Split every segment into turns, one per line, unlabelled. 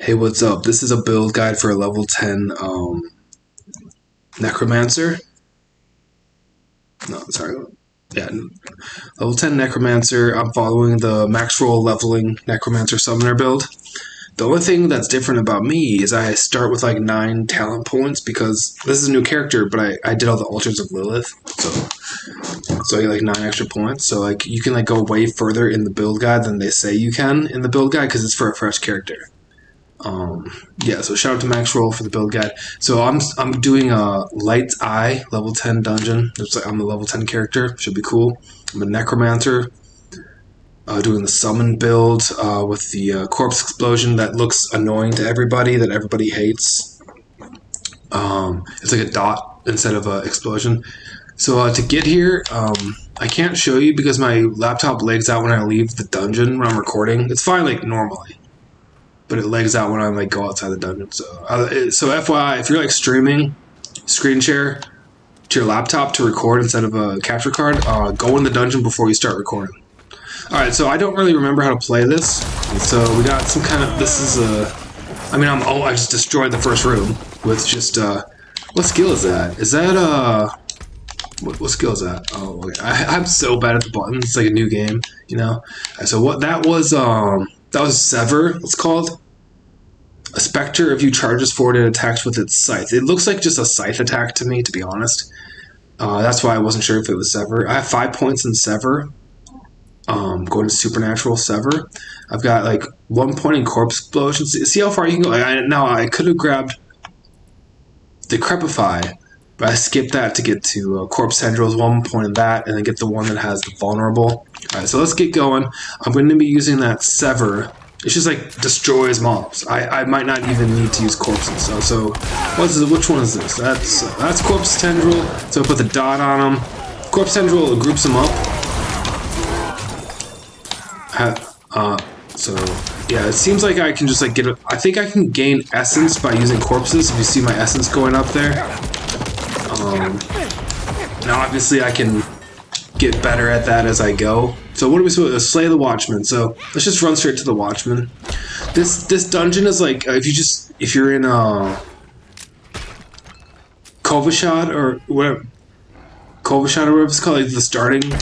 Hey, what's up? This is a build guide for a level 10 Necromancer. No, sorry. Yeah, level 10 Necromancer. I'm following the Maxroll leveling Necromancer Summoner build. The only thing that's different about me is I start with like 9 talent points because this is a new character, but I did all the altars of Lilith, so I get like 9 extra points. So like you can like go way further in the build guide than they say you can in the build guide because it's for a fresh character. Yeah, so shout out to Maxroll for the build guide. So I'm doing a Light's Eye level 10 dungeon. It's like I'm a level 10 character. Should be cool. I'm a Necromancer. Doing the summon build with the corpse explosion that looks annoying to everybody, that everybody hates. It's like a dot instead of an explosion. So to get here, I can't show you because my laptop lags out when I leave the dungeon when I'm recording. It's fine like normally, but it lags out when I like go outside the dungeon. So FYI, if you're like streaming, screen share to your laptop to record instead of a capture card, go in the dungeon before you start recording. Alright, so I don't really remember how to play this. So we got some kind of, this is a, I just destroyed the first room with just, what skill is that? Is that, what skill is that? Oh, okay. I'm so bad at the buttons. It's like a new game, you know? So what, that was Sever, it's called. A specter, if you charges forward, it attacks with its scythe. It looks like just a scythe attack to me, to be honest. That's why I wasn't sure if it was Sever. I have 5 points in Sever. Going to Supernatural Sever. I've got like 1 point in Corpse Explosion. See how far you can go. Now I could have grabbed Decrepify, but I skipped that to get to Corpse Tendrils. 1 point in that, and then get the one that has the Vulnerable. Alright, so let's get going. I'm going to be using that Sever. It's just like destroys mobs. I might not even need to use corpses. So which one is this? That's Corpse Tendril. So I put the dot on them. Corpse Tendril groups them up. So yeah, it seems like I can just like I think I can gain essence by using corpses. If you see my essence going up there. Now obviously I can get better at that as I go. So what are we supposed to slay the Watchman? So let's just run straight to the Watchman. This dungeon is like if you're in Kovashad or whatever it's called, like the starting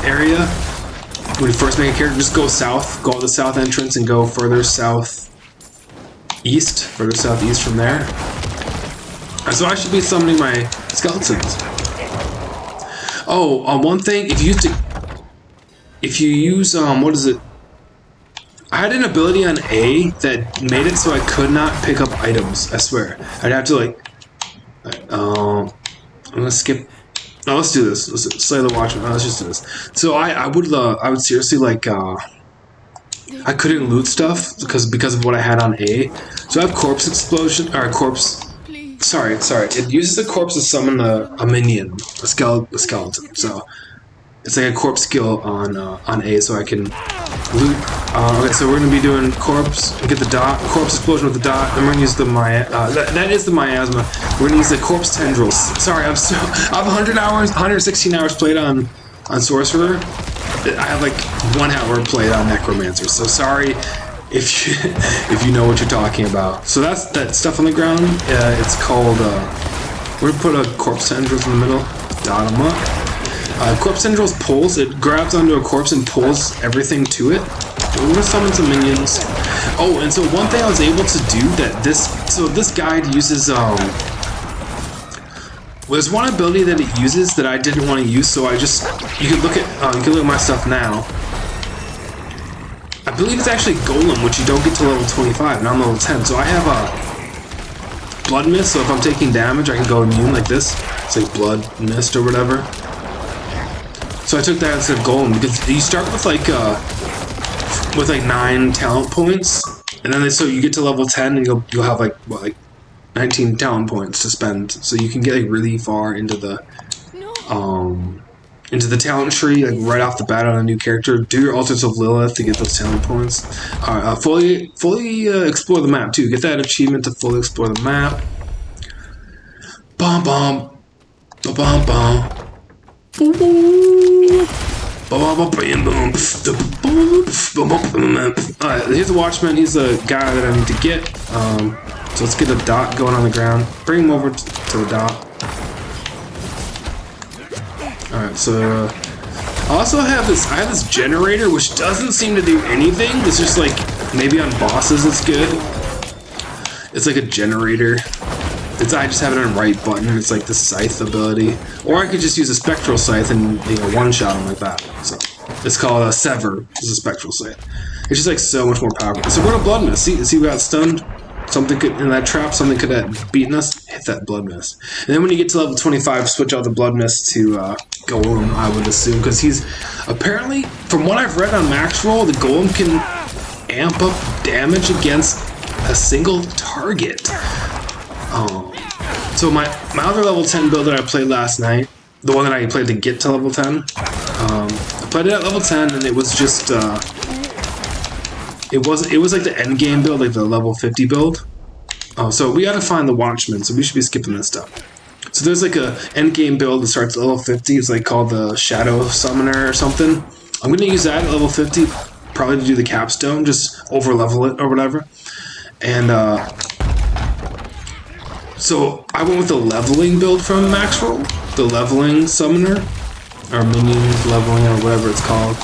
area. When you first make a character, just go south, go out the south entrance and go further southeast from there. So I should be summoning my skeletons. Oh, one thing, if you use what is it? I had an ability on A that made it so I could not pick up items. I swear, I'd have to like. I'm gonna skip. No, let's do this. Let's slay the Watchman. No, let's just do this. So I would seriously like I couldn't loot stuff because of what I had on A. So I have Corpse Explosion or Corpse. Sorry. It uses the corpse to summon a minion, a skeleton. So it's like a corpse skill on A, so I can loot. Okay, so we're gonna be doing corpse. Get the dot, corpse explosion with the dot. And we're gonna use the that is the miasma. We're gonna use the corpse tendrils. Sorry, I have 116 hours played on Sorcerer. I have like 1 hour played on Necromancer. So sorry if you know what you're talking about. So that's that stuff on the ground. It's called. We're gonna put a corpse tendrils in the middle. Dot them up. Corpse Tendrils pulls, it grabs onto a corpse and pulls everything to it. We're gonna summon some minions. Oh, and so one thing I was able to do that this guide uses, there's one ability that it uses that I didn't want to use, so you can look at my stuff now. I believe it's actually Golem, which you don't get to level 25, and I'm level 10, so I have a Blood Mist, so if I'm taking damage, I can go immune like this. It's like Blood Mist or whatever. So I took that instead of Golem because you start with like 9 talent points, and then so you get to level 10 and you'll have like 19 talent points to spend, so you can get like really far into the talent tree like right off the bat on a new character. Do your altars of Lilith to get those talent points. Fully explore the map too. Get that achievement to fully explore the map. Bum bum, bum bum bum. Alright, here's the Watchman. He's the guy that I need to get. So let's get a dot going on the ground. Bring him over to the dot. Alright, so I also have this. I have this generator, which doesn't seem to do anything. It's just like maybe on bosses it's good. It's like a generator. I just have it on right button. It's like the scythe ability, or I could just use a spectral scythe and one-shot them like that. So it's called a sever. It's a spectral scythe. It's just like so much more powerful. So we're a blood mist. See, we got stunned. Something could in that trap. Something could have beaten us. Hit that blood mist. And then when you get to level 25, switch out the blood mist to Golem. I would assume because he's apparently, from what I've read on Maxroll, the Golem can amp up damage against a single target. So my other level 10 build that I played last night, the one that I played to get to level 10, I played it at level 10, and it was just it was like the end game build, like the level 50 build. So we gotta find the Watchman, so we should be skipping this stuff. So there's like a end game build that starts at level 50. It's like called the Shadow Summoner or something. I'm gonna use that at level 50, probably to do the capstone, just over level it or whatever. And so I went with the leveling build from Maxroll, the leveling summoner, or minion leveling, or whatever it's called.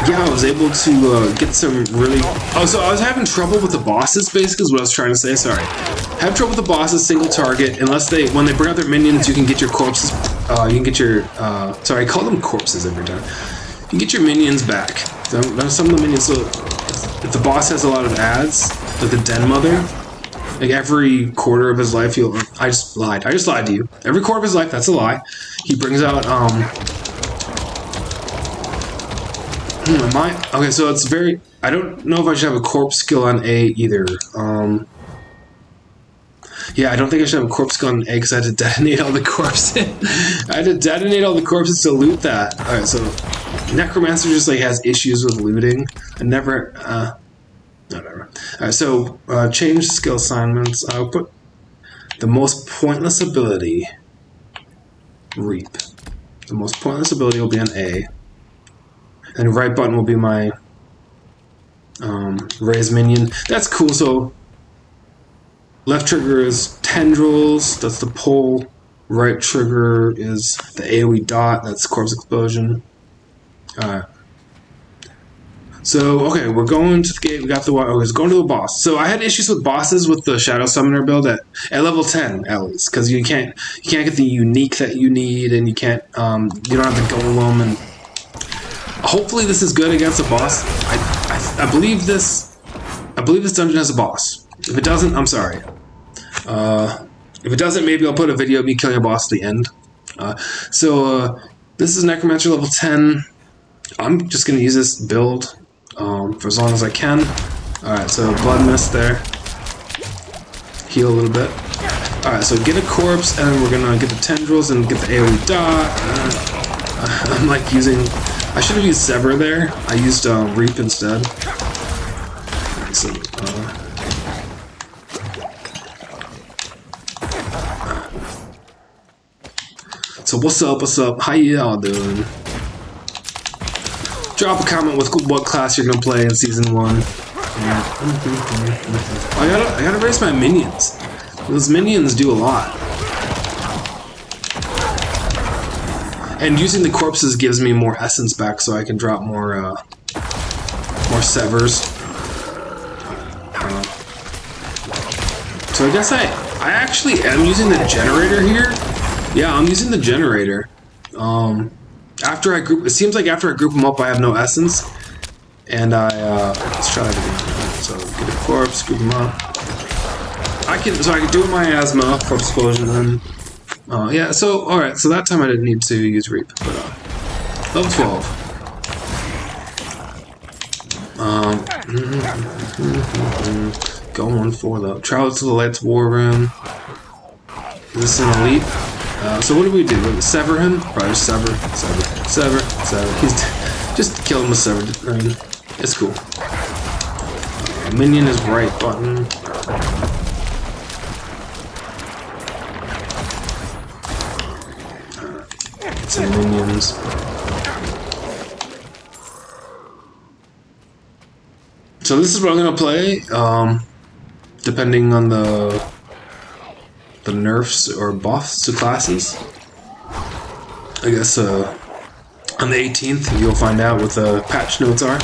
Yeah, I was able to get some really. Oh, so I was having trouble with the bosses. Basically, is what I was trying to say. Sorry, have trouble with the bosses, single target. Unless when they bring out their minions, you can get your corpses. You can get your. Sorry, I call them corpses every time. You can get your minions back. Some of the minions. So if the boss has a lot of ads, like the Den Mother, like every quarter of his life, I just lied to you. Every quarter of his life, that's a lie. He brings out, okay, so it's very, I don't know if I should have a corpse skill on A either. Yeah, I don't think I should have a corpse skill on A because I had to detonate all the corpses. I had to detonate all the corpses to loot that. Alright, so Necromancer just like has issues with looting. I never, whatever. Alright, so change skill assignments. I'll put the most pointless ability, Reap. The most pointless ability will be on A. And right button will be my raise minion. That's cool. So left trigger is tendrils. That's the pull. Right trigger is the AoE dot. That's corpse explosion. Alright. So, okay, we're going to the gate. We got the okay, it's going to the boss. So I had issues with bosses with the Shadow Summoner build at level 10 at least, because you can't get the unique that you need, and you can't you don't have the golem. And hopefully this is good against a boss. I believe this dungeon has a boss. If it doesn't, I'm sorry. If it doesn't, maybe I'll put a video of me killing a boss at the end. This is Necromancer level 10. I'm just gonna use this build for as long as I can. Alright, so blood mist there. Heal a little bit. Alright, so get a corpse, and we're gonna get the tendrils and get the AoE dot. I'm like using. I should have used Sever there. I used Reap instead. Alright, so what's up? What's up? How y'all doing? Drop a comment with what class you're gonna play in season 1. I gotta raise my minions. Those minions do a lot. And using the corpses gives me more essence back, so I can drop more severs. So I guess I actually am using the generator here. Yeah, I'm using the generator. After I group, it seems like after I group them up, I have no essence, and let's try that again. So get a corpse, group them up. I can do it miasma, corpse explosion, then. Yeah. So all right. So that time I didn't need to use Reap, but level 12. Going for the travel to the Lights War Room. Is this an elite? So what do we do? Sever him? Probably just sever. He's just kill him with sever. I mean, it's cool. Minion is right button. Get some minions. So this is what I'm gonna play, depending on the nerfs or buffs to classes. I guess on the 18th you'll find out what the patch notes are.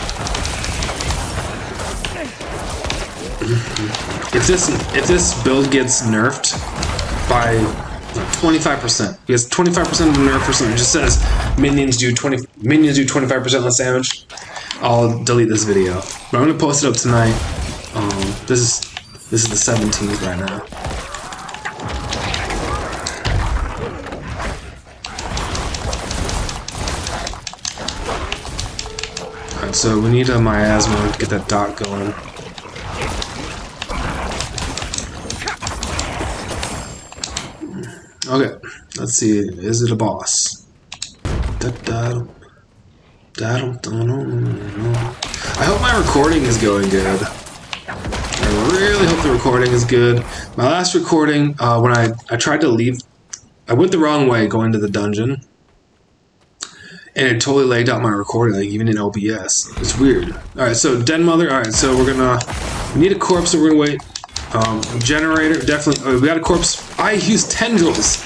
If this build gets nerfed by 25%, because 25% of the nerf or something, it just says minions do 25% less damage, I'll delete this video. But I'm gonna post it up tonight. This is the 17th right now. Alright, so we need a miasma to get that dot going. Okay, let's see. Is it a boss? I hope my recording is going good. I really hope the recording is good. My last recording, when I tried to leave, I went the wrong way going to the dungeon. And it totally lagged out my recording, like even in OBS. It's weird. Alright, so Den Mother, alright, so we need a corpse, so we're gonna wait. Generator, definitely, we got a corpse. I use tendrils.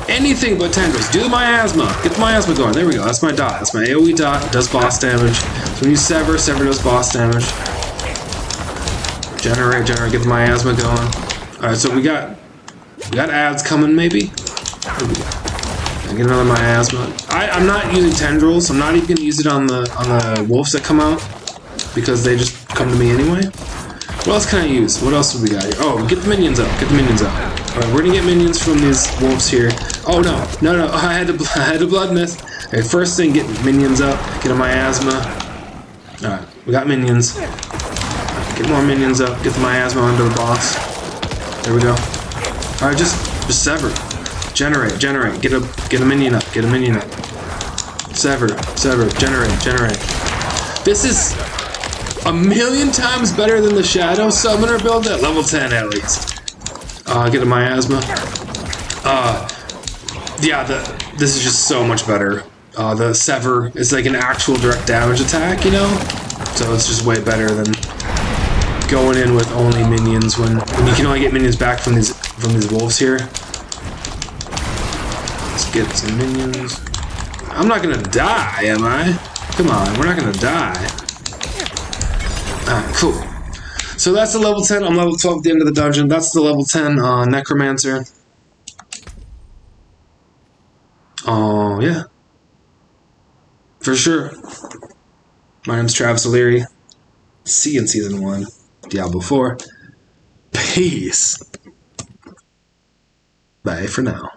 Anything but tendrils. Do the miasma. Get the miasma going. There we go. That's my dot. That's my AoE dot. It does boss damage. So when you sever does boss damage. Generate. Get the miasma going. Alright, so we got ads coming maybe. There we go. Get another miasma. I'm not using tendrils. I'm not even gonna use it on the wolves that come out because they just come to me anyway. What else can I use? What else do we got here? Oh, get the minions up. Get the minions up. Alright, we're gonna get minions from these wolves here. Oh no. I had to blood myth. Okay, first thing, get minions up. Get a miasma. Alright, we got minions. Right, get more minions up. Get the miasma onto the boss. There we go. Alright, just sever. Generate. Get a minion up. Get a minion up. Sever. Generate. This is a million times better than the Shadow Summoner build at level 10 at least. Get a miasma. Yeah, this is just so much better. The Sever is like an actual direct damage attack, you know? So it's just way better than going in with only minions when you can only get minions back from these wolves here. Let's get some minions. I'm not gonna die, am I? Come on, we're not gonna die. Alright, cool. So that's the level 10. I'm level 12 at the end of the dungeon. That's the level 10 Necromancer. Oh, yeah. For sure. My name's Travis O'Leary. See you in Season 1. Diablo 4. Peace. Bye for now.